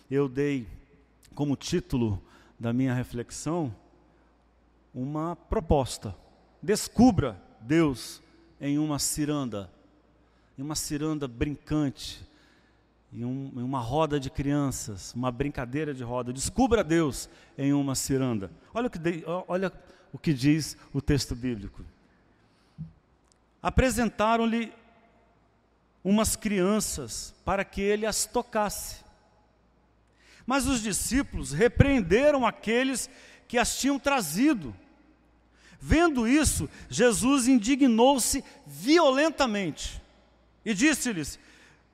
eu dei como título da minha reflexão uma proposta. Descubra Deus em uma ciranda brincante, em uma roda de crianças, uma brincadeira de roda. Descubra Deus em uma ciranda. Olha o que diz o texto bíblico. Apresentaram-lhe umas crianças para que ele as tocasse. Mas os discípulos repreenderam aqueles que as tinham trazido. Vendo isso, Jesus indignou-se violentamente e disse-lhes: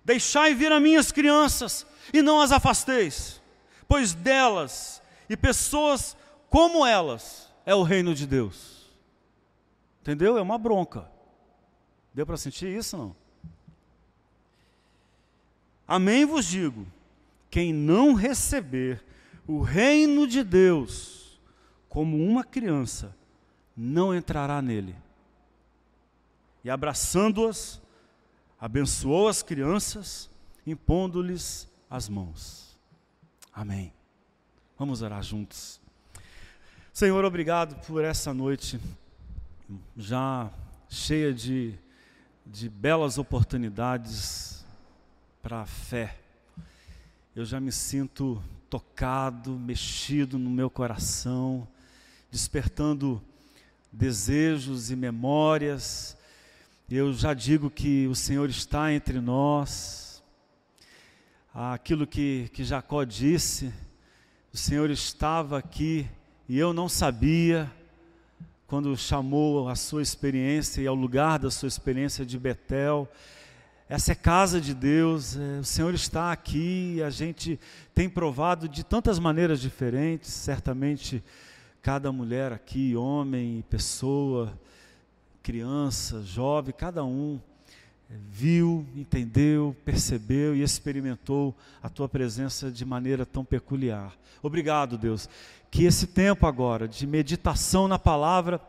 deixai vir a minhas crianças e não as afasteis, pois delas e pessoas como elas é o reino de Deus. Entendeu? É uma bronca. Deu para sentir isso, não? Amém vos digo, quem não receber o reino de Deus como uma criança, não entrará nele. E abraçando-as, abençoou as crianças, impondo-lhes as mãos. Amém. Vamos orar juntos. Senhor, obrigado por essa noite, já cheia de belas oportunidades para a fé. Eu já me sinto tocado, mexido no meu coração, despertando desejos e memórias. Eu já digo que o Senhor está entre nós. Aquilo que Jacó disse, o Senhor estava aqui e eu não sabia, quando chamou a sua experiência e ao lugar da sua experiência de Betel. Essa é casa de Deus, o Senhor está aqui, a gente tem provado de tantas maneiras diferentes, certamente cada mulher aqui, homem, pessoa, criança, jovem, cada um viu, entendeu, percebeu e experimentou a Tua presença de maneira tão peculiar. Obrigado, Deus, que esse tempo agora de meditação na palavra,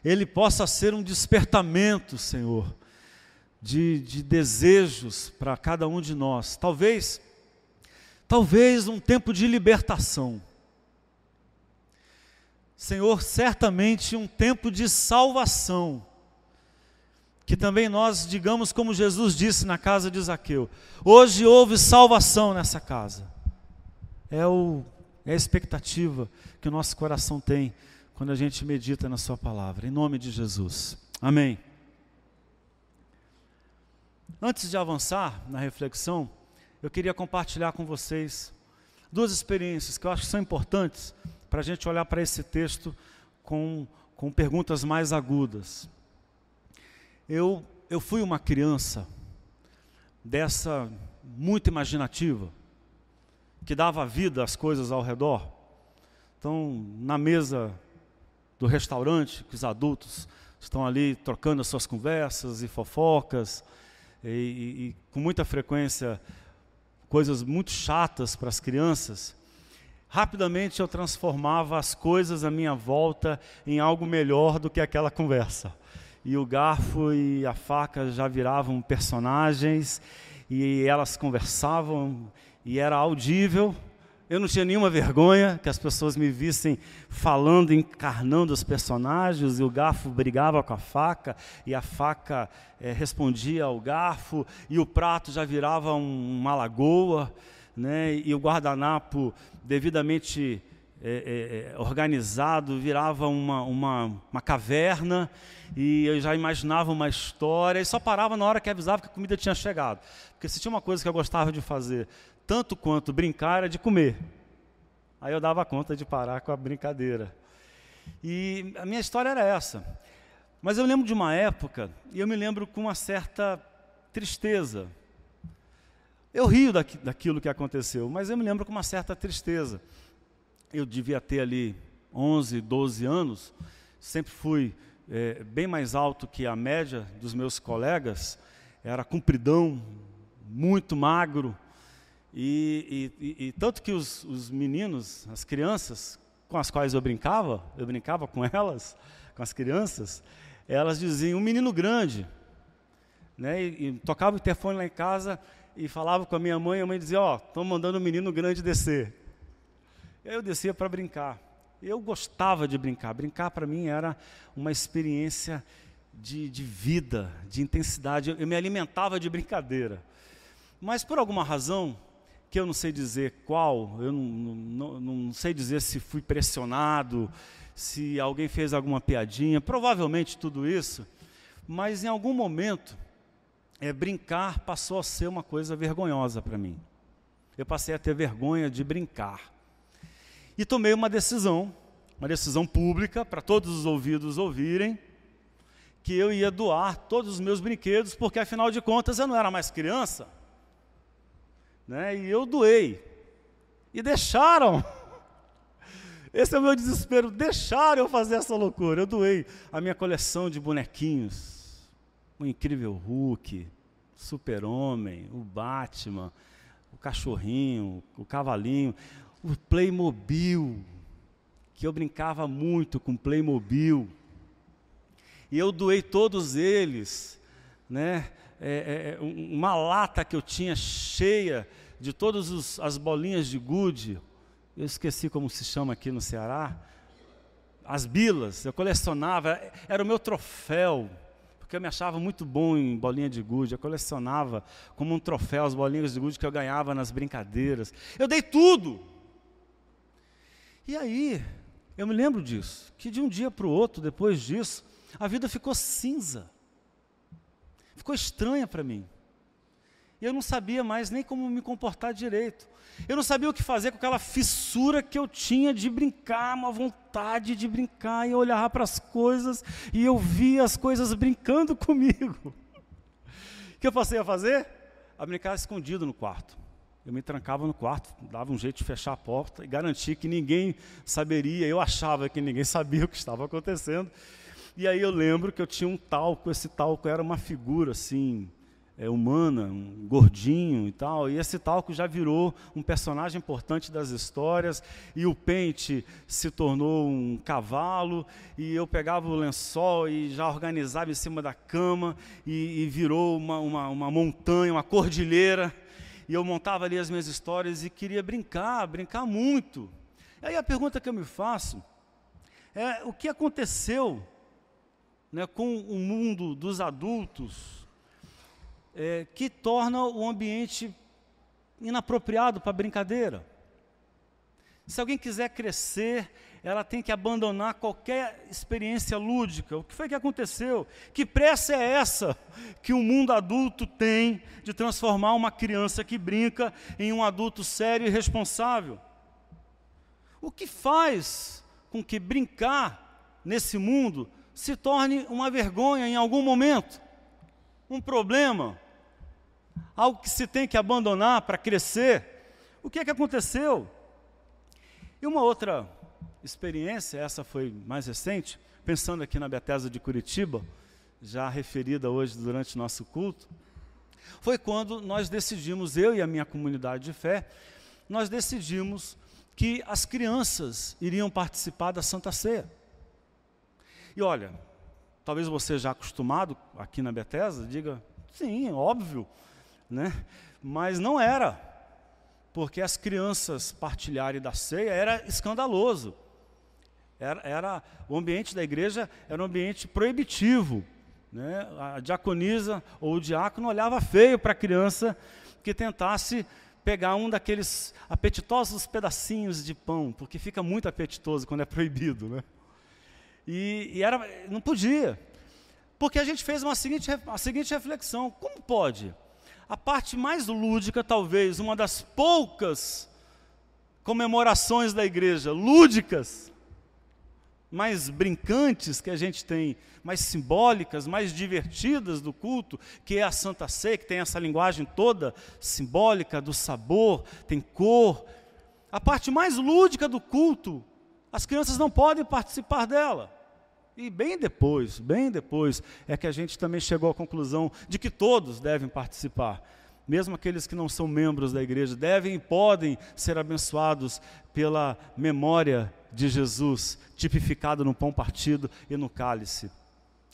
ele possa ser um despertamento, Senhor, de desejos para cada um de nós. Talvez um tempo de libertação. Senhor, certamente um tempo de salvação, que também nós digamos como Jesus disse na casa de Zaqueu: hoje houve salvação nessa casa. É a expectativa que o nosso coração tem quando a gente medita na sua palavra, em nome de Jesus, amém. Antes de avançar na reflexão, eu queria compartilhar com vocês duas experiências que eu acho que são importantes para a gente olhar para esse texto com perguntas mais agudas. Eu fui uma criança dessa muito imaginativa, que dava vida às coisas ao redor. Então, na mesa do restaurante, que os adultos estão ali trocando as suas conversas e fofocas, e com muita frequência coisas muito chatas para as crianças, rapidamente eu transformava as coisas à minha volta em algo melhor do que aquela conversa. E o garfo e a faca já viravam personagens, e elas conversavam, e era audível. Eu não tinha nenhuma vergonha que as pessoas me vissem falando, encarnando os personagens, e o garfo brigava com a faca, e a faca respondia ao garfo, e o prato já virava uma lagoa, né? E o guardanapo devidamente organizado virava uma caverna, e eu já imaginava uma história, e só parava na hora que avisava que a comida tinha chegado. Porque se tinha uma coisa que eu gostava de fazer, tanto quanto brincar, era de comer. Aí eu dava conta de parar com a brincadeira. E a minha história era essa. Mas eu lembro de uma época, e eu me lembro com uma certa tristeza. Eu rio daquilo que aconteceu, mas eu me lembro com uma certa tristeza. Eu devia ter ali 11, 12 anos, sempre fui bem mais alto que a média dos meus colegas, era compridão, muito magro, e tanto que os meninos, as crianças com as quais eu brincava com elas, com as crianças, elas diziam: um menino grande, né? E tocava o interfone lá em casa, e falava com a mãe dizia, estão mandando o menino grande descer. E aí eu descia para brincar. Eu gostava de brincar. Brincar para mim era uma experiência de vida, de intensidade. Eu me alimentava de brincadeira. Mas por alguma razão, que eu não sei dizer qual, eu não sei dizer se fui pressionado, se alguém fez alguma piadinha, provavelmente tudo isso, mas em algum momento, brincar passou a ser uma coisa vergonhosa para mim. Eu passei a ter vergonha de brincar. E tomei uma decisão pública, para todos os ouvidos ouvirem, que eu ia doar todos os meus brinquedos, porque afinal de contas eu não era mais criança, né? E eu doei. E deixaram. Esse é o meu desespero, deixaram eu fazer essa loucura. Eu doei a minha coleção de bonequinhos, o Incrível Hulk, Super-Homem, o Batman, o cachorrinho, o cavalinho, o Playmobil, que eu brincava muito com Playmobil. E eu doei todos eles, né? Uma lata que eu tinha cheia de todas as bolinhas de gude. Eu esqueci como se chama aqui no Ceará. As bilas, eu colecionava, era o meu troféu, porque eu me achava muito bom em bolinha de gude. Eu colecionava como um troféu as bolinhas de gude que eu ganhava nas brincadeiras. Eu dei tudo. E aí, eu me lembro disso, que de um dia para o outro, depois disso, a vida ficou cinza. Ficou estranha para mim. E eu não sabia mais nem como me comportar direito. Eu não sabia o que fazer com aquela fissura que eu tinha de brincar, uma vontade de brincar, e eu olhava para as coisas e eu via as coisas brincando comigo. O que eu passei a fazer? A brincar escondido no quarto. Eu me trancava no quarto, dava um jeito de fechar a porta e garantir que ninguém saberia. Eu achava que ninguém sabia o que estava acontecendo. E aí eu lembro que eu tinha um talco, esse talco era uma figura assim, humana, um gordinho e tal, e esse talco já virou um personagem importante das histórias, e o pente se tornou um cavalo, e eu pegava o lençol e já organizava em cima da cama, e virou uma montanha, uma cordilheira, e eu montava ali as minhas histórias e queria brincar muito. E aí a pergunta que eu me faço é, o que aconteceu, né, com o mundo dos adultos, que torna o ambiente inapropriado para brincadeira? Se alguém quiser crescer, ela tem que abandonar qualquer experiência lúdica. O que foi que aconteceu? Que pressa é essa que o mundo adulto tem de transformar uma criança que brinca em um adulto sério e responsável? O que faz com que brincar nesse mundo se torne uma vergonha em algum momento? Um problema? Algo que se tem que abandonar para crescer? O que é que aconteceu? E uma outra experiência, essa foi mais recente, pensando aqui na Bethesda de Curitiba, já referida hoje durante o nosso culto, foi quando nós decidimos, eu e a minha comunidade de fé, nós decidimos que as crianças iriam participar da Santa Ceia. E olha, talvez você já acostumado aqui na Bethesda, diga, sim, óbvio, né? Mas não era, porque as crianças partilharem da ceia era escandaloso. O ambiente da igreja era um ambiente proibitivo, né? A diaconisa ou o diácono olhava feio para a criança que tentasse pegar um daqueles apetitosos pedacinhos de pão, porque fica muito apetitoso quando é proibido, né? Não podia, porque a gente fez a seguinte reflexão: como pode? A parte mais lúdica, talvez, uma das poucas comemorações da igreja, lúdicas, mais brincantes que a gente tem, mais simbólicas, mais divertidas do culto, que é a Santa Ceia, que tem essa linguagem toda simbólica do sabor, tem cor. A parte mais lúdica do culto, as crianças não podem participar dela. E bem depois, é que a gente também chegou à conclusão de que todos devem participar. Mesmo aqueles que não são membros da igreja, devem e podem ser abençoados pela memória de Jesus, tipificado no pão partido e no cálice.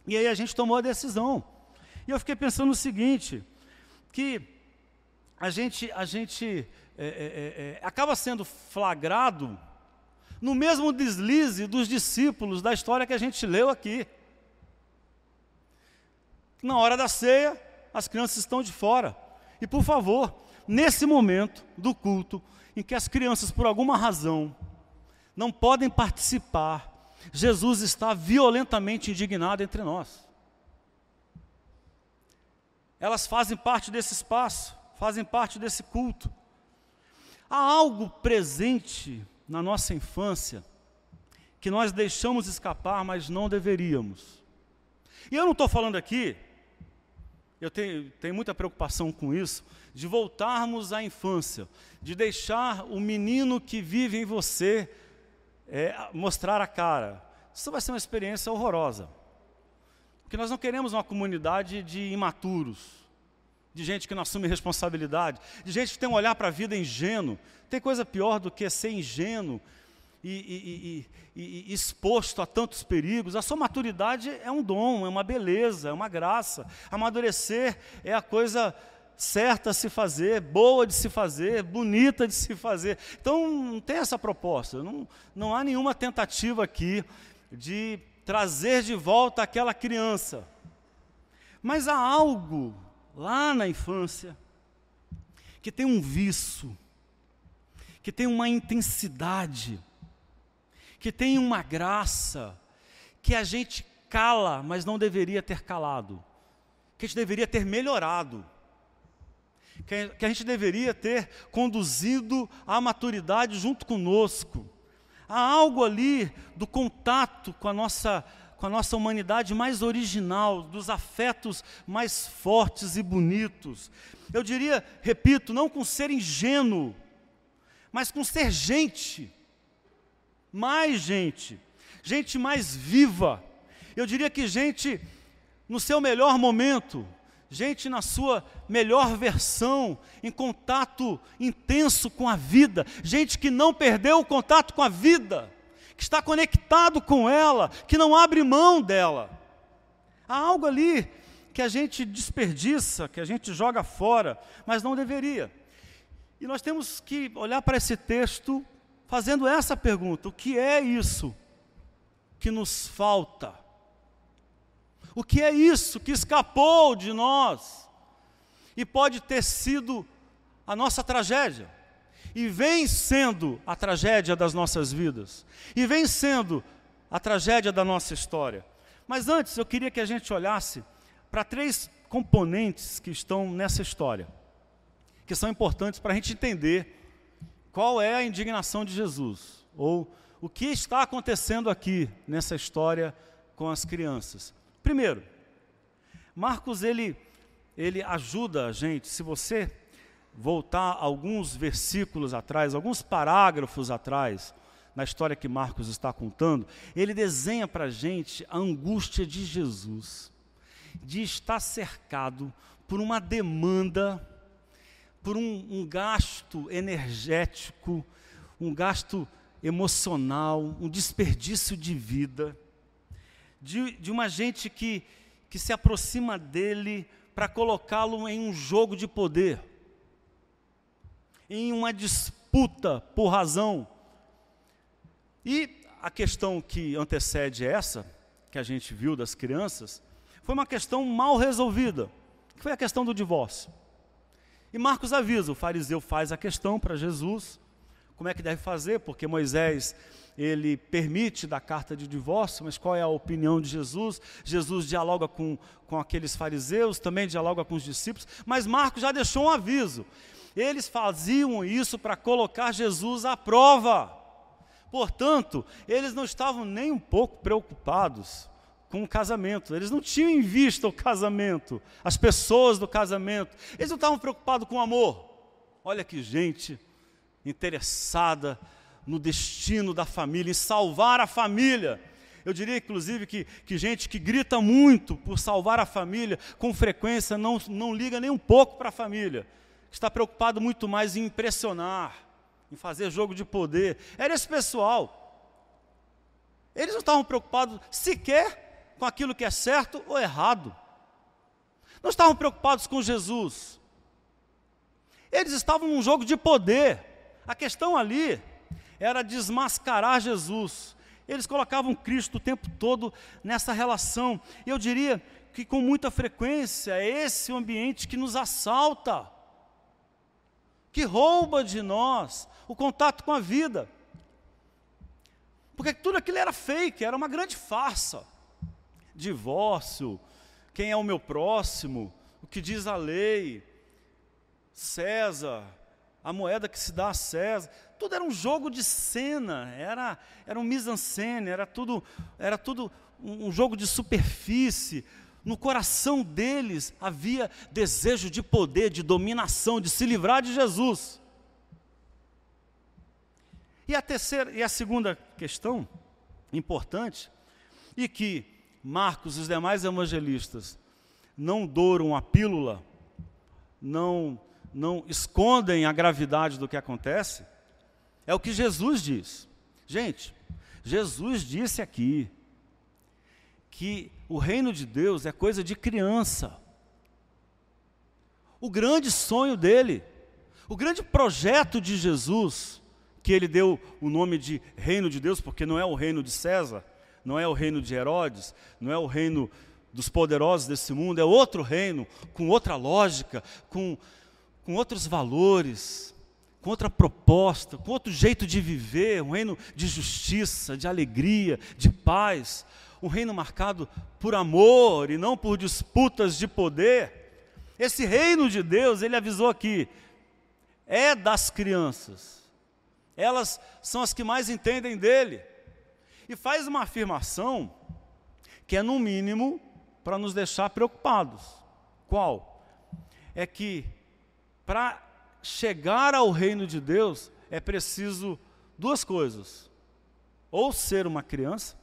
E aí a gente tomou a decisão. E eu fiquei pensando o seguinte, que a gente acaba sendo flagrado no mesmo deslize dos discípulos da história que a gente leu aqui. Na hora da ceia, as crianças estão de fora. E por favor, nesse momento do culto, em que as crianças, por alguma razão, não podem participar, Jesus está violentamente indignado entre nós. Elas fazem parte desse espaço, fazem parte desse culto. Há algo presente na nossa infância que nós deixamos escapar, mas não deveríamos. E eu não estou falando aqui, eu tenho muita preocupação com isso, de voltarmos à infância, de deixar o menino que vive em você mostrar a cara. Isso vai ser uma experiência horrorosa. Porque nós não queremos uma comunidade de imaturos, de gente que não assume responsabilidade, de gente que tem um olhar para a vida ingênuo. Tem coisa pior do que ser ingênuo e exposto a tantos perigos. A sua maturidade é um dom, é uma beleza, é uma graça. Amadurecer é a coisa certa a se fazer, boa de se fazer, bonita de se fazer. Então não tem essa proposta, não há nenhuma tentativa aqui de trazer de volta aquela criança. Mas há algo lá na infância que tem um viço, que tem uma intensidade, que tem uma graça, que a gente cala, mas não deveria ter calado, que a gente deveria ter melhorado, que a gente deveria ter conduzido à maturidade junto conosco. Há algo ali do contato com a nossa humanidade mais original, dos afetos mais fortes e bonitos. Eu diria, repito, não com ser ingênuo, mas com ser gente mais viva. Eu diria que gente no seu melhor momento, gente na sua melhor versão, em contato intenso com a vida, gente que não perdeu o contato com a vida, que está conectado com ela, que não abre mão dela. Há algo ali que a gente desperdiça, que a gente joga fora, mas não deveria. E nós temos que olhar para esse texto fazendo essa pergunta: o que é isso que nos falta? O que é isso que escapou de nós? E pode ter sido a nossa tragédia. E vem sendo a tragédia das nossas vidas. E vem sendo a tragédia da nossa história. Mas antes eu queria que a gente olhasse para 3 componentes que estão nessa história, que são importantes para a gente entender qual é a indignação de Jesus, ou o que está acontecendo aqui nessa história com as crianças. Primeiro, Marcos ele ajuda a gente. Se você voltar alguns versículos atrás, alguns parágrafos atrás, na história que Marcos está contando, ele desenha para a gente a angústia de Jesus, de estar cercado por uma demanda, por um gasto energético, um gasto emocional, um desperdício de vida, de uma gente que se aproxima dele para colocá-lo em um jogo de poder, em uma disputa por razão. E a questão que antecede essa, que a gente viu das crianças, foi uma questão mal resolvida, que foi a questão do divórcio. E Marcos avisa, o fariseu faz a questão para Jesus, como é que deve fazer, porque Moisés, ele permite dar carta de divórcio, mas qual é a opinião de Jesus? Jesus dialoga com aqueles fariseus, também dialoga com os discípulos, mas Marcos já deixou um aviso. Eles faziam isso para colocar Jesus à prova. Portanto, eles não estavam nem um pouco preocupados com o casamento. Eles não tinham em vista o casamento, as pessoas do casamento. Eles não estavam preocupados com o amor. Olha que gente interessada no destino da família, em salvar a família. Eu diria, inclusive, que gente que grita muito por salvar a família, com frequência não liga nem um pouco para a família. Está preocupado muito mais em impressionar, em fazer jogo de poder. Era esse pessoal. Eles não estavam preocupados sequer com aquilo que é certo ou errado. Não estavam preocupados com Jesus. Eles estavam num jogo de poder. A questão ali era desmascarar Jesus. Eles colocavam Cristo o tempo todo nessa relação. E eu diria que com muita frequência é esse o ambiente que nos assalta, que rouba de nós o contato com a vida. Porque tudo aquilo era fake, era uma grande farsa. Divórcio, quem é o meu próximo, o que diz a lei, César, a moeda que se dá a César, tudo era um jogo de cena, era um mise-en-scène, era tudo um jogo de superfície. No coração deles havia desejo de poder, de dominação, de se livrar de Jesus. E a segunda questão importante, e que Marcos e os demais evangelistas não douram a pílula, não escondem a gravidade do que acontece, é o que Jesus diz. Gente, Jesus disse aqui que o reino de Deus é coisa de criança. O grande sonho dele, o grande projeto de Jesus, que ele deu o nome de reino de Deus, porque não é o reino de César, não é o reino de Herodes, não é o reino dos poderosos desse mundo, é outro reino, com outra lógica, com outros valores, com outra proposta, com outro jeito de viver, um reino de justiça, de alegria, de paz, um reino marcado por amor e não por disputas de poder. Esse reino de Deus, ele avisou aqui, é das crianças. Elas são as que mais entendem dele. E faz uma afirmação que é, no mínimo, para nos deixar preocupados. Qual? É que para chegar ao reino de Deus é preciso duas coisas. Ou ser uma criança,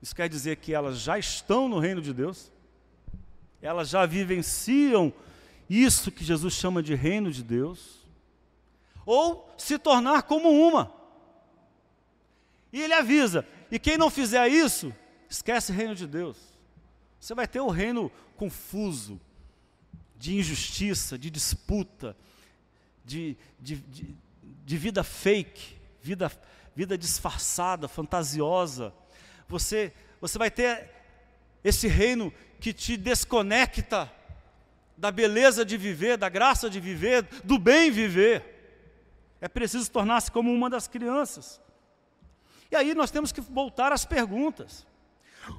isso quer dizer que elas já estão no reino de Deus, elas já vivenciam isso que Jesus chama de reino de Deus, ou se tornar como uma. E ele avisa, e quem não fizer isso, esquece o reino de Deus. Você vai ter o reino confuso, de injustiça, de disputa, de vida fake, vida disfarçada, fantasiosa. Você vai ter esse reino que te desconecta da beleza de viver, da graça de viver, do bem viver. É preciso tornar-se como uma das crianças. E aí nós temos que voltar às perguntas.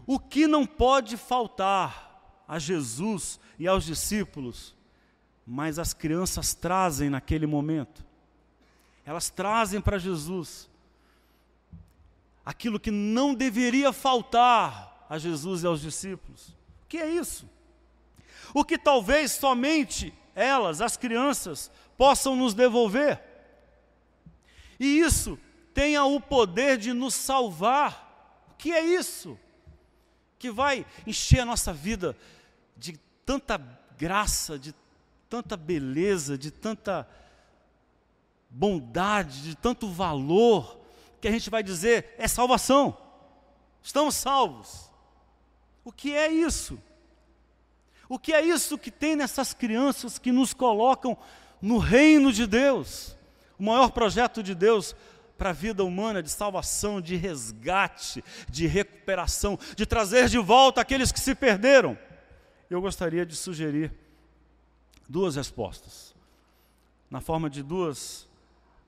O que não pode faltar a Jesus e aos discípulos, mas as crianças trazem naquele momento? Elas trazem para Jesus aquilo que não deveria faltar a Jesus e aos discípulos. O que é isso? O que talvez somente elas, as crianças, possam nos devolver. E isso tenha o poder de nos salvar. O que é isso? Que vai encher a nossa vida de tanta graça, de tanta beleza, de tanta bondade, de tanto valor, que a gente vai dizer, é salvação. Estamos salvos. O que é isso? O que é isso que tem nessas crianças que nos colocam no reino de Deus? O maior projeto de Deus para a vida humana, de salvação, de resgate, de recuperação, de trazer de volta aqueles que se perderam. Eu gostaria de sugerir duas respostas, na forma de duas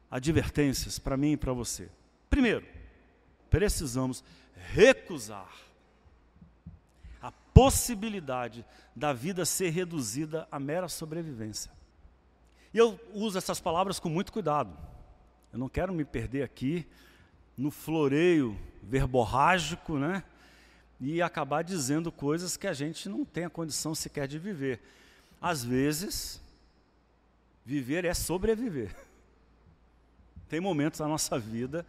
advertências para mim e para você. Primeiro, precisamos recusar a possibilidade da vida ser reduzida à mera sobrevivência. E eu uso essas palavras com muito cuidado. Eu não quero me perder aqui no floreio verborrágico, né? E acabar dizendo coisas que a gente não tem a condição sequer de viver. Às vezes, viver é sobreviver. Tem momentos na nossa vida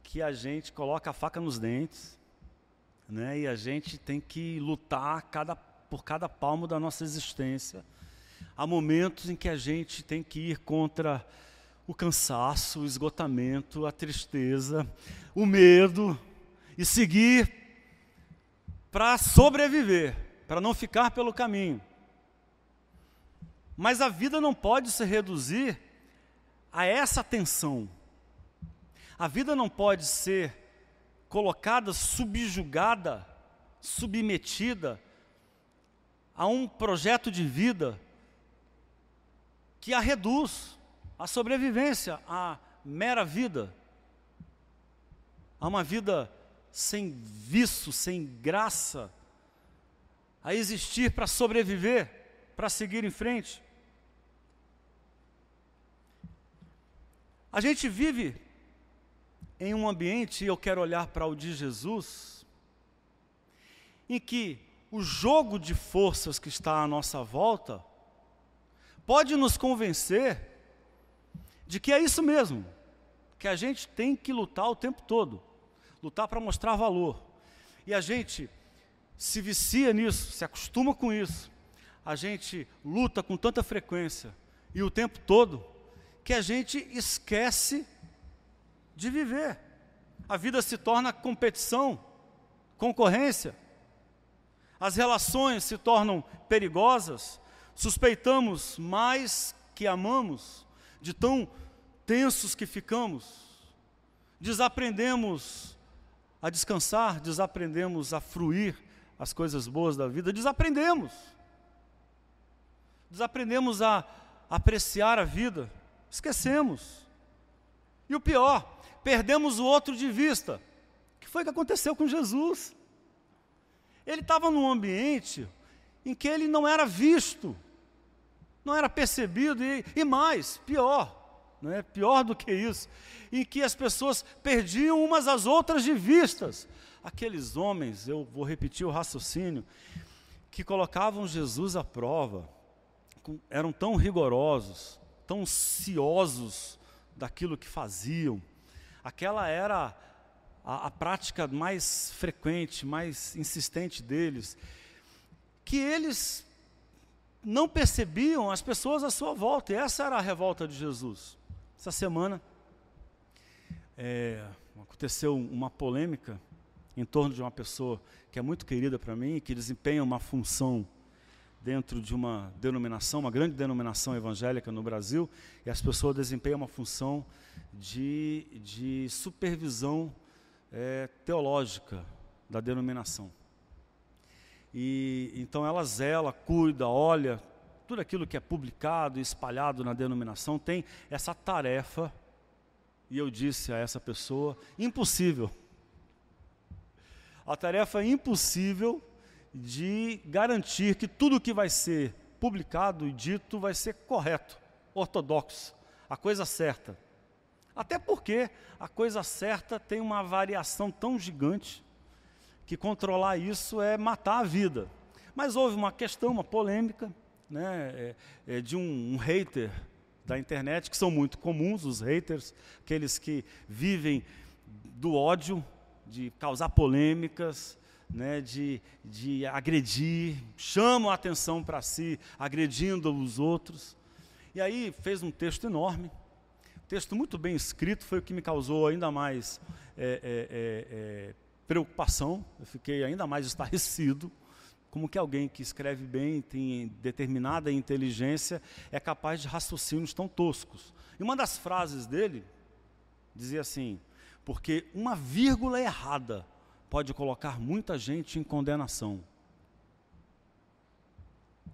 que a gente coloca a faca nos dentes, né? E a gente tem que lutar por cada palmo da nossa existência. Há momentos em que a gente tem que ir contra o cansaço, o esgotamento, a tristeza, o medo, e seguir para sobreviver, para não ficar pelo caminho. Mas a vida não pode se reduzir a essa tensão. A vida não pode ser colocada, subjugada, submetida a um projeto de vida que a reduz à sobrevivência, à mera vida, a uma vida sem vício, sem graça, a existir para sobreviver, para seguir em frente. A gente vive em um ambiente, e eu quero olhar para o de Jesus, em que o jogo de forças que está à nossa volta pode nos convencer de que é isso mesmo, que a gente tem que lutar o tempo todo, lutar para mostrar valor. E a gente se vicia nisso, se acostuma com isso, a gente luta com tanta frequência e o tempo todo, que a gente esquece de viver. A vida se torna competição, concorrência. As relações se tornam perigosas. Suspeitamos mais que amamos, de tão tensos que ficamos. Desaprendemos a descansar, desaprendemos a fruir as coisas boas da vida, desaprendemos a apreciar a vida, esquecemos. E o pior, perdemos o outro de vista. O que foi que aconteceu com Jesus? Ele estava num ambiente em que ele não era visto, não era percebido, e mais, pior, né? Pior do que isso, em que as pessoas perdiam umas às outras de vistas. Aqueles homens, eu vou repetir o raciocínio, que colocavam Jesus à prova, eram tão rigorosos, tão ciosos daquilo que faziam. Aquela era a prática mais frequente, mais insistente deles, que eles não percebiam as pessoas à sua volta, e essa era a revolta de Jesus. Essa semana aconteceu uma polêmica em torno de uma pessoa que é muito querida para mim, que desempenha uma função dentro de uma denominação, uma grande denominação evangélica no Brasil, e as pessoas desempenham uma função de supervisão teológica da denominação. E então ela zela, cuida, olha, tudo aquilo que é publicado e espalhado na denominação tem essa tarefa, e eu disse a essa pessoa, impossível. A tarefa impossível de garantir que tudo que vai ser publicado e dito vai ser correto, ortodoxo, a coisa certa. Até porque a coisa certa tem uma variação tão gigante que controlar isso é matar a vida. Mas houve uma questão, uma polêmica, né, de um hater da internet, que são muito comuns, os haters, aqueles que vivem do ódio, de causar polêmicas, né, de agredir, chamam a atenção para si, agredindo os outros. E aí fez um texto enorme, texto muito bem escrito, foi o que me causou ainda mais preocupação. Eu fiquei ainda mais estarrecido, como que alguém que escreve bem, tem determinada inteligência, é capaz de raciocínios tão toscos. E uma das frases dele dizia assim: porque uma vírgula errada pode colocar muita gente em condenação.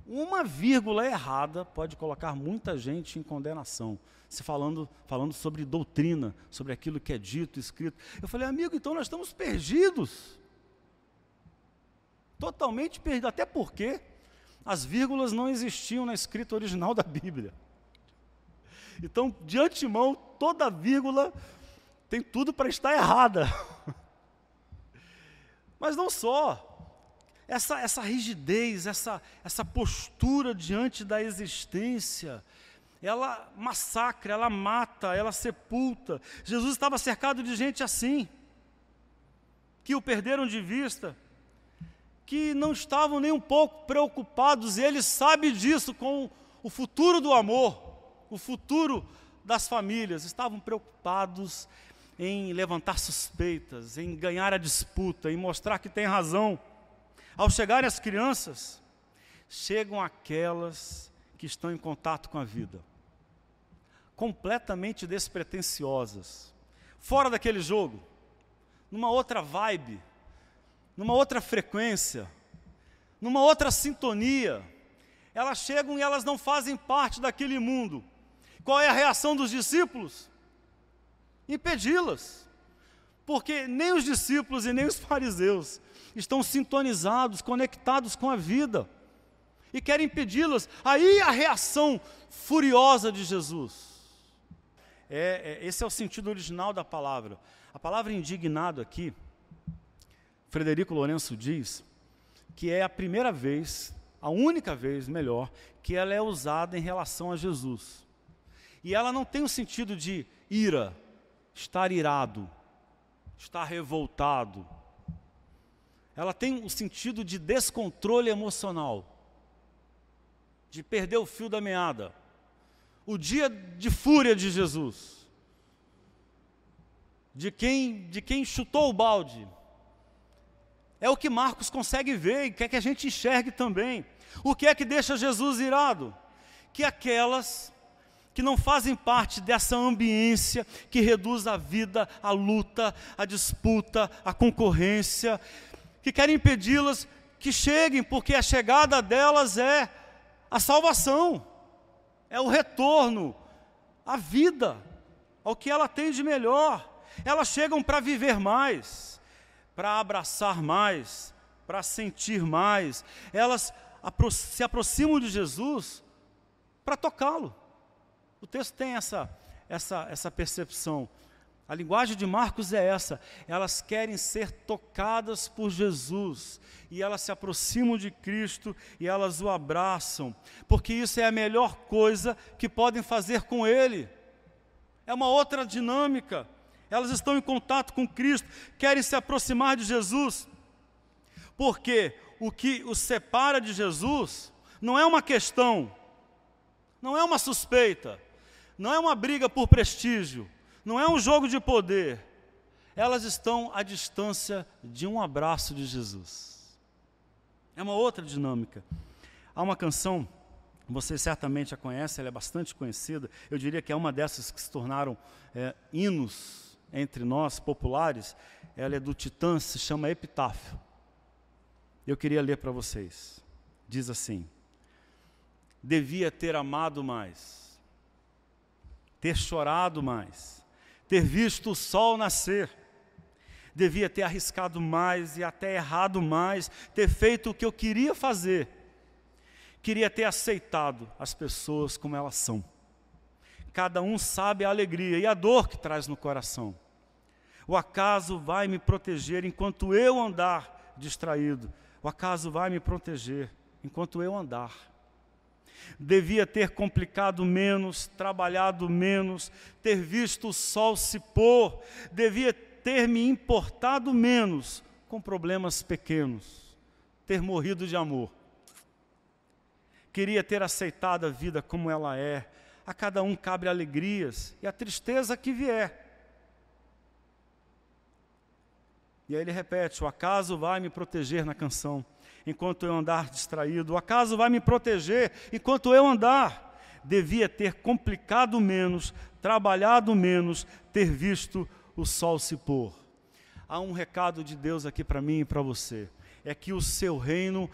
Uma vírgula errada pode colocar muita gente em condenação. Se falando sobre doutrina, sobre aquilo que é dito, escrito. Eu falei, amigo, então nós estamos perdidos. Totalmente perdidos. Até porque as vírgulas não existiam na escrita original da Bíblia. Então, de antemão, toda vírgula tem tudo para estar errada. Mas não só. Essa rigidez, essa postura diante da existência, ela massacra, ela mata, ela sepulta. Jesus estava cercado de gente assim, que o perderam de vista, que não estavam nem um pouco preocupados, e ele sabe disso, com o futuro do amor, o futuro das famílias. Estavam preocupados em levantar suspeitas, em ganhar a disputa, em mostrar que tem razão. Ao chegarem as crianças, chegam aquelas que estão em contato com a vida, completamente despretensiosas, fora daquele jogo, numa outra vibe, numa outra frequência, numa outra sintonia. Elas chegam e elas não fazem parte daquele mundo. Qual é a reação dos discípulos? Impedi-las. Porque nem os discípulos e nem os fariseus estão sintonizados, conectados com a vida, e querem impedi-las. Aí a reação furiosa de Jesus. Esse é o sentido original da palavra. A palavra indignado aqui, Frederico Lourenço diz que é a primeira vez, a única vez, melhor, que ela é usada em relação a Jesus. E ela não tem o sentido de ira, estar irado, estar revoltado. Ela tem o sentido de descontrole emocional, de perder o fio da meada. O dia de fúria de Jesus, de quem chutou o balde. É o que Marcos consegue ver e quer que a gente enxergue também. O que é que deixa Jesus irado? Que aquelas que não fazem parte dessa ambiência que reduz a vida, a luta, a disputa, a concorrência, que querem impedi-las, que cheguem, porque a chegada delas é a salvação, é o retorno à vida, ao que ela tem de melhor. Elas chegam para viver mais, para abraçar mais, para sentir mais. Elas se aproximam de Jesus para tocá-lo. O texto tem essa percepção. A linguagem de Marcos é essa. Elas querem ser tocadas por Jesus. E elas se aproximam de Cristo e elas o abraçam. Porque isso é a melhor coisa que podem fazer com Ele. É uma outra dinâmica. Elas estão em contato com Cristo, querem se aproximar de Jesus. Porque o que os separa de Jesus não é uma questão, não é uma suspeita, não é uma briga por prestígio, não é um jogo de poder. Elas estão à distância de um abraço de Jesus. É uma outra dinâmica. Há uma canção, vocês certamente a conhecem, ela é bastante conhecida. Eu diria que é uma dessas que se tornaram hinos entre nós, populares. Ela é do Titãs, se chama Epitáfio. Eu queria ler para vocês. Diz assim: devia ter amado mais, ter chorado mais, ter visto o sol nascer, devia ter arriscado mais e até errado mais, ter feito o que eu queria fazer, queria ter aceitado as pessoas como elas são. Cada um sabe a alegria e a dor que traz no coração. O acaso vai me proteger enquanto eu andar distraído. O acaso vai me proteger enquanto eu andar. Devia ter complicado menos, trabalhado menos, ter visto o sol se pôr. Devia ter me importado menos com problemas pequenos, ter morrido de amor. Queria ter aceitado a vida como ela é. A cada um cabe alegrias e a tristeza que vier. E aí ele repete: o acaso vai me proteger na canção, enquanto eu andar distraído. O acaso vai me proteger enquanto eu andar. Devia ter complicado menos, trabalhado menos, ter visto o sol se pôr. Há um recado de Deus aqui para mim e para você. É que o seu reino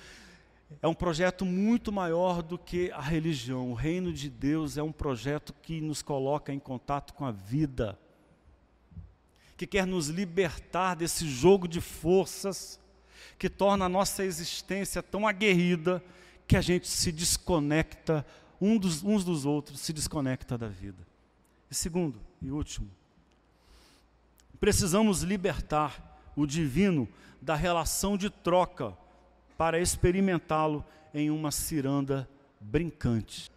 é um projeto muito maior do que a religião. O reino de Deus é um projeto que nos coloca em contato com a vida, que quer nos libertar desse jogo de forças que torna a nossa existência tão aguerrida que a gente se desconecta uns dos outros, se desconecta da vida. E segundo e último, precisamos libertar o divino da relação de troca para experimentá-lo em uma ciranda brincante.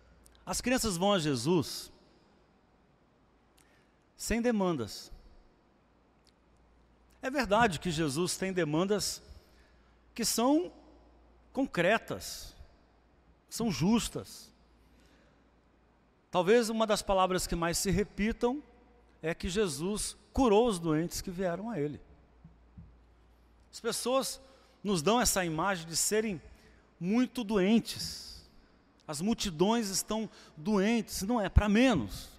As crianças vão a Jesus sem demandas. É verdade que Jesus tem demandas que são concretas, são justas. Talvez uma das palavras que mais se repitam é que Jesus curou os doentes que vieram a Ele. As pessoas nos dão essa imagem de serem muito doentes. As multidões estão doentes, não é para menos.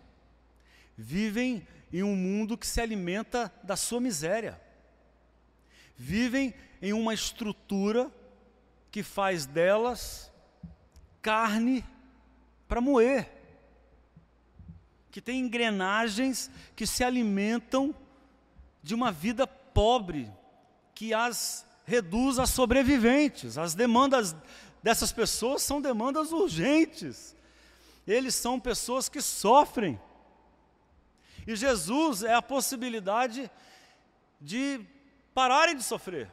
Vivem em um mundo que se alimenta da sua miséria. Vivem em uma estrutura que faz delas carne para moer. Que tem engrenagens que se alimentam de uma vida pobre, que as reduz a sobreviventes. As demandas dessas pessoas são demandas urgentes. Eles são pessoas que sofrem. E Jesus é a possibilidade de pararem de sofrer,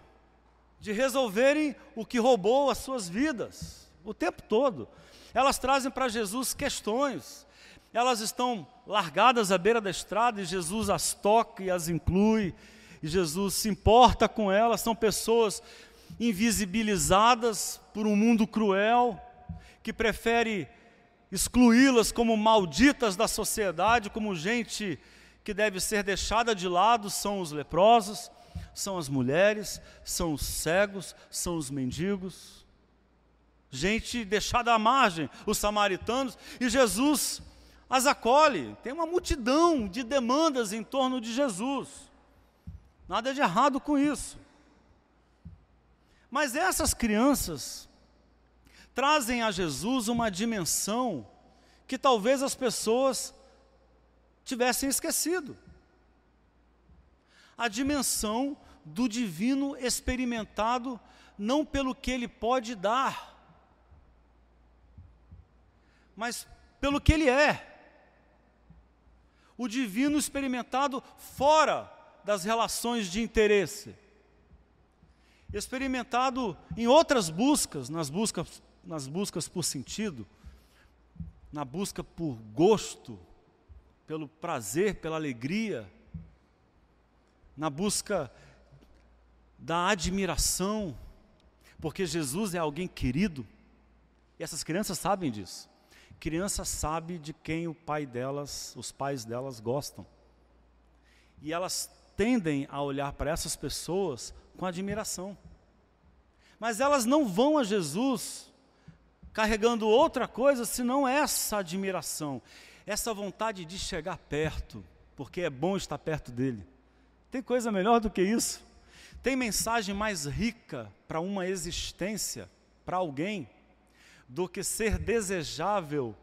de resolverem o que roubou as suas vidas, o tempo todo. Elas trazem para Jesus questões. Elas estão largadas à beira da estrada e Jesus as toca e as inclui. E Jesus se importa com elas. São pessoas invisibilizadas por um mundo cruel, que prefere excluí-las como malditas da sociedade, como gente que deve ser deixada de lado. São os leprosos, são as mulheres, são os cegos, são os mendigos. Gente deixada à margem, os samaritanos, e Jesus as acolhe. Tem uma multidão de demandas em torno de Jesus. Nada de errado com isso. Mas essas crianças trazem a Jesus uma dimensão que talvez as pessoas tivessem esquecido. A dimensão do divino experimentado não pelo que ele pode dar, mas pelo que ele é. O divino experimentado fora das relações de interesse. Experimentado em outras buscas, nas buscas por sentido, na busca por gosto, pelo prazer, pela alegria, na busca da admiração, porque Jesus é alguém querido, e essas crianças sabem disso. Criança sabe de quem os pais delas gostam. E elas tendem a olhar para essas pessoas com admiração. Mas elas não vão a Jesus carregando outra coisa senão essa admiração, essa vontade de chegar perto, porque é bom estar perto dele. Tem coisa melhor do que isso? Tem mensagem mais rica para uma existência, para alguém, do que ser desejável,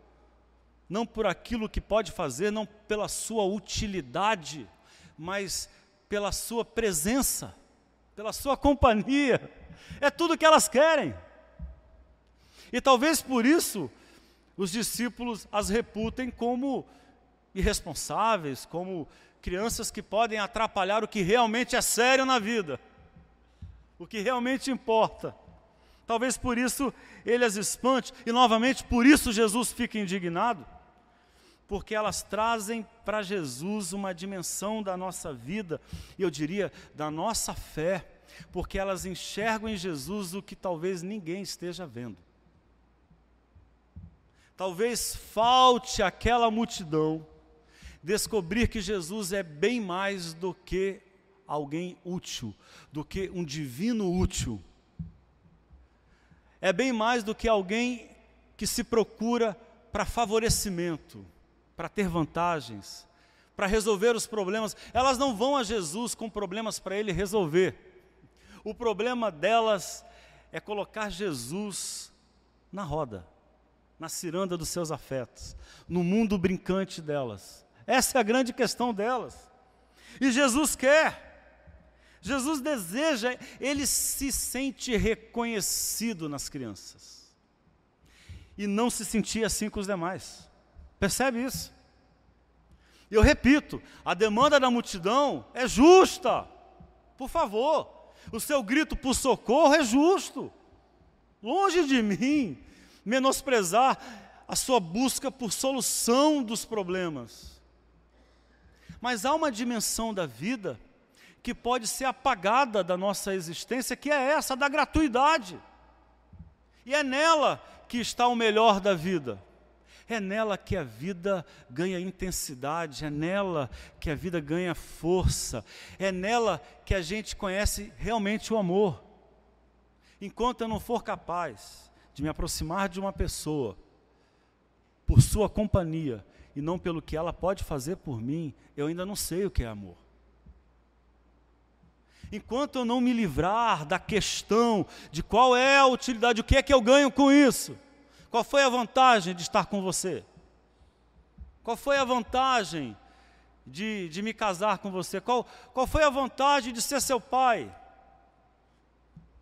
não por aquilo que pode fazer, não pela sua utilidade, mas pela sua presença, pela sua companhia. É tudo que elas querem. E talvez por isso os discípulos as reputem como irresponsáveis, como crianças que podem atrapalhar o que realmente é sério na vida, o que realmente importa. Talvez por isso ele as espante, e novamente por isso Jesus fica indignado, porque elas trazem para Jesus uma dimensão da nossa vida, e eu diria, da nossa fé, porque elas enxergam em Jesus o que talvez ninguém esteja vendo. Talvez falte àquela multidão descobrir que Jesus é bem mais do que alguém útil, do que um divino útil. É bem mais do que alguém que se procura para favorecimento, para ter vantagens, para resolver os problemas. Elas não vão a Jesus com problemas para ele resolver. O problema delas é colocar Jesus na roda, na ciranda dos seus afetos, no mundo brincante delas. Essa é a grande questão delas. E Jesus quer. Jesus deseja, ele se sente reconhecido nas crianças. E não se sentia assim com os demais. Percebe isso? E eu repito, a demanda da multidão é justa. Por favor, o seu grito por socorro é justo. Longe de mim menosprezar a sua busca por solução dos problemas. Mas há uma dimensão da vida que pode ser apagada da nossa existência, que é essa da gratuidade. E é nela que está o melhor da vida. É nela que a vida ganha intensidade, é nela que a vida ganha força, é nela que a gente conhece realmente o amor. Enquanto eu não for capaz de me aproximar de uma pessoa por sua companhia e não pelo que ela pode fazer por mim, eu ainda não sei o que é amor. Enquanto eu não me livrar da questão de qual é a utilidade, o que é que eu ganho com isso? Qual foi a vantagem de estar com você? Qual foi a vantagem de me casar com você? Qual foi a vantagem de ser seu pai?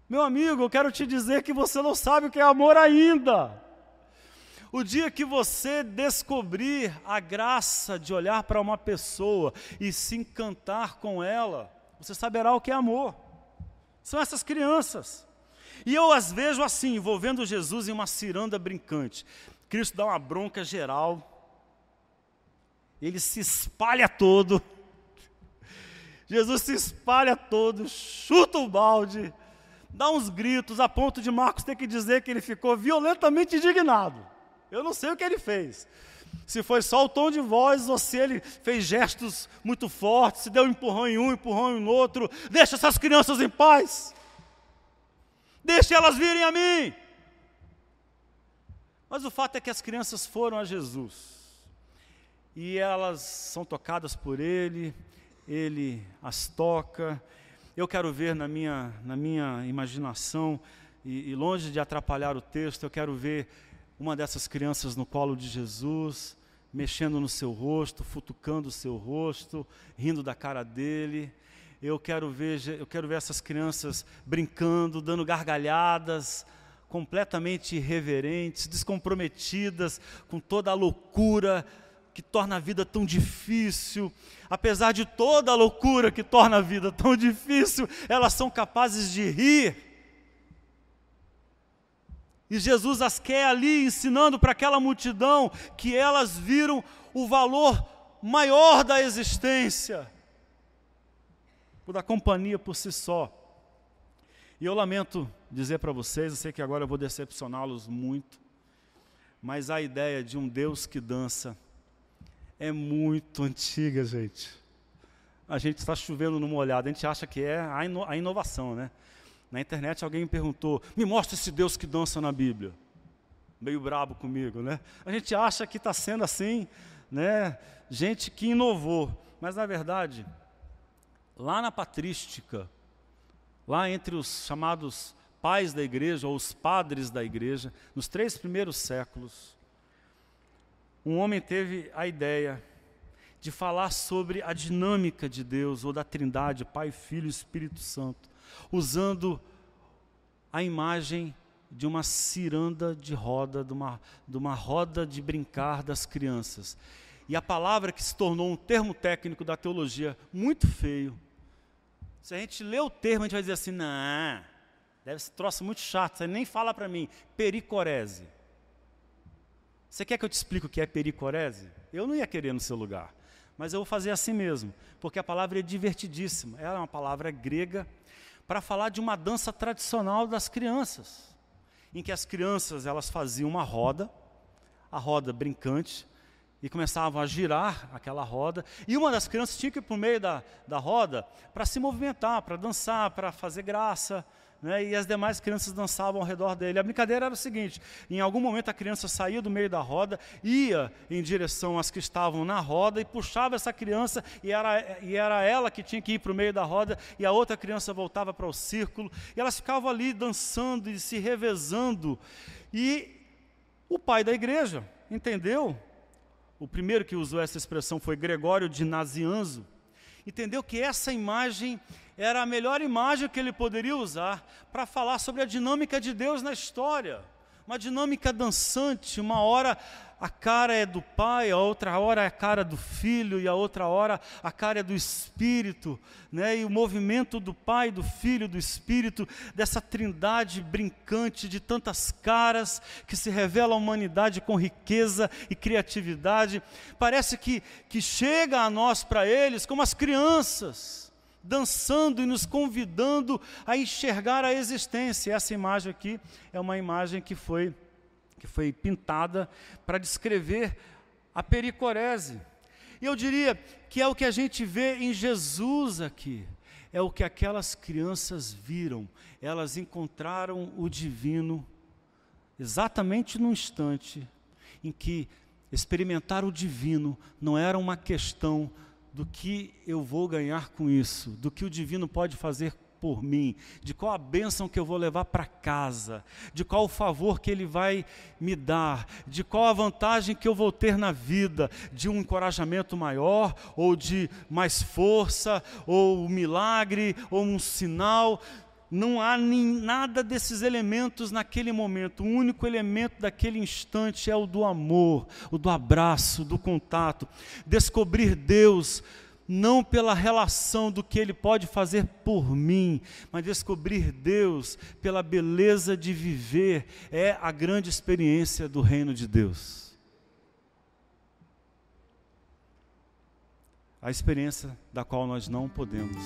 Meu amigo, eu quero te dizer que você não sabe o que é amor ainda. O dia que você descobrir a graça de olhar para uma pessoa e se encantar com ela, você saberá o que é amor. São essas crianças. E eu as vejo assim, envolvendo Jesus em uma ciranda brincante. Cristo dá uma bronca geral, ele se espalha todo. Jesus se espalha todo, chuta o balde, dá uns gritos, a ponto de Marcos ter que dizer que ele ficou violentamente indignado. Eu não sei o que ele fez. Se foi só o tom de voz ou se ele fez gestos muito fortes, se deu um empurrão em um, empurrão em outro. Deixa essas crianças em paz. Deixe elas virem a mim. Mas o fato é que as crianças foram a Jesus. E elas são tocadas por ele as toca. Eu quero ver na minha imaginação, e longe de atrapalhar o texto, eu quero ver uma dessas crianças no colo de Jesus, mexendo no seu rosto, futucando o seu rosto, rindo da cara dele. Eu quero ver essas crianças brincando, dando gargalhadas, completamente irreverentes, descomprometidas com toda a loucura que torna a vida tão difícil. Apesar de toda a loucura que torna a vida tão difícil, elas são capazes de rir. E Jesus as quer ali ensinando para aquela multidão que elas viram o valor maior da existência, o da companhia por si só. E eu lamento dizer para vocês, eu sei que agora eu vou decepcioná-los muito, mas a ideia de um Deus que dança é muito antiga, gente. A gente está chovendo numa olhada, a gente acha que é a inovação, né? Na internet alguém me perguntou, me mostra esse Deus que dança na Bíblia. Meio brabo comigo, né? A gente acha que está sendo assim, né? Gente que inovou. Mas na verdade, lá na patrística, lá entre os chamados pais da igreja, ou os padres da igreja, nos 3 primeiros séculos, um homem teve a ideia de falar sobre a dinâmica de Deus, ou da Trindade, Pai, Filho e Espírito Santo, usando a imagem de uma ciranda de roda, de uma roda de brincar das crianças. E a palavra que se tornou um termo técnico da teologia muito feio, se a gente lê o termo, a gente vai dizer assim, não, deve ser um troço muito chato, você nem fala para mim, pericorese. Você quer que eu te explique o que é pericorese? Eu não ia querer no seu lugar, mas eu vou fazer assim mesmo, porque a palavra é divertidíssima, ela é uma palavra grega, para falar de uma dança tradicional das crianças, em que as crianças elas faziam uma roda, a roda brincante, e começavam a girar aquela roda, e uma das crianças tinha que ir para o meio da roda para se movimentar, para dançar, para fazer graça, né? E as demais crianças dançavam ao redor dele. A brincadeira era o seguinte, em algum momento a criança saía do meio da roda, ia em direção às que estavam na roda e puxava essa criança, e era ela que tinha que ir para o meio da roda, e a outra criança voltava para o círculo, e elas ficavam ali dançando e se revezando. E o pai da igreja entendeu, o primeiro que usou essa expressão foi Gregório de Nazianzo, entendeu que essa imagem era a melhor imagem que ele poderia usar para falar sobre a dinâmica de Deus na história. Uma dinâmica dançante, uma hora a cara é do Pai, a outra hora é a cara do Filho, e a outra hora a cara é do Espírito, né? E o movimento do Pai, do Filho, do Espírito, dessa trindade brincante de tantas caras, que se revela a humanidade com riqueza e criatividade, parece que chega a nós para eles como as crianças, dançando e nos convidando a enxergar a existência. Essa imagem aqui é uma imagem que foi pintada para descrever a pericorese. E eu diria que é o que a gente vê em Jesus aqui, é o que aquelas crianças viram. Elas encontraram o divino exatamente no instante em que Experimentar o divino não era uma questão do que eu vou ganhar com isso, do que o divino pode fazer por mim, de qual a bênção que eu vou levar para casa, de qual o favor que ele vai me dar, de qual a vantagem que eu vou ter na vida, de um encorajamento maior, ou de mais força, ou um milagre, ou um sinal. Não há nada desses elementos naquele momento. O único elemento daquele instante é o do amor, o do abraço, do contato. Descobrir Deus não pela relação do que Ele pode fazer por mim, mas descobrir Deus pela beleza de viver, é a grande experiência do reino de Deus. A experiência da qual nós não podemos